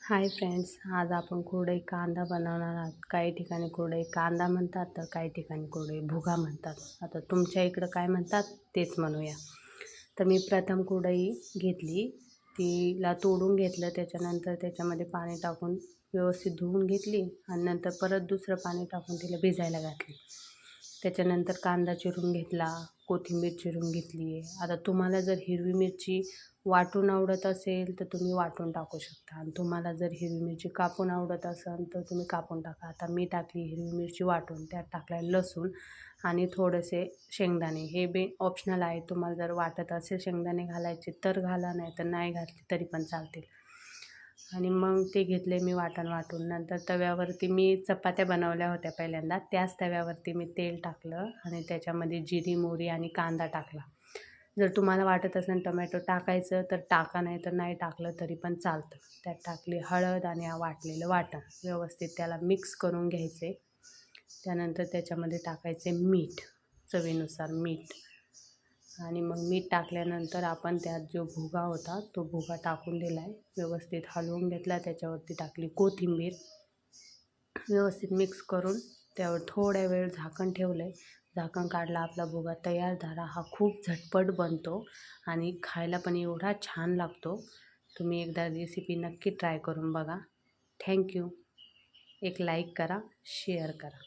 Hi friends, आज आपण कुरडई कांदा बनवणार आहोत. काही ठिकाणी कुरडई कांदा म्हणतात, तर काही ठिकाणी कुरडई भुगा म्हणतात. आता तुमच्या इकडं काय म्हणतात तेच म्हणूया. तर मी प्रथम कुरडई घेतली, तिला तोडून घेतलं. त्याच्यानंतर त्याच्यामध्ये पाणी टाकून व्यवस्थित धुवून घेतली आणि नंतर परत दुसरं पाणी टाकून तिला भिजायला घातली. त्याच्यानंतर कांदा चिरून घेतला, कोथिंबीर चिरून घेतली आहे. आता तुम्हाला जर हिरवी मिरची वाटून आवडत असेल तर तुम्ही वाटून टाकू शकता, आणि तुम्हाला जर हिरवी मिरची कापून आवडत असेल तर तुम्ही कापून टाका. आता मी टाकली हिरवी मिरची वाटून, त्यात टाकल्या लसूण आणि थोडेसे शेंगदाणे. हे बी ऑप्शनल आहे, तुम्हाला जर वाटत असेल शेंगदाणे घालायचे तर घाला, नाही तर नाही घातले तरी पण चालतील. आणि मग ते घेतले मी वाटून. नंतर तव्यावरती मी चपात्या बनवल्या होत्या पहिल्यांदा, त्याच तव्यावरती मी तेल टाकलं आणि त्याच्यामध्ये जिरी मोहरी आणि कांदा टाकला. जर तुम्हाला वाटत असेल टोमॅटो टाकायचं तर टाका, नाही तर नाही टाकलं तरी पण चालतं. त्यात टाकली हळद आणि वाटलेलं वाटण, व्यवस्थित त्याला मिक्स करून घ्यायचे. त्यानंतर त्याच्यामध्ये टाकायचे मीठ, चवीनुसार मीठ. आणि मग मीठ टाकल्यानंतर आपण त्यात जो भुगा होता तो भुगा टाकून दिला आहे, व्यवस्थित हलवून घेतला. त्याच्यावरती टाकली कोथिंबीर, व्यवस्थित मिक्स करून त्यावर थोड्या वेळ झाकण ठेवलं आहे. झाकण काढला, आपला भुगा तयार झाला. हा खूप झटपट बनतो आणि खायला पण एवढा छान लागतो. तुम्ही एकदा रेसिपी नक्की ट्राय करून बघा. थँक्यू. एक लाईक करा, शेअर करा.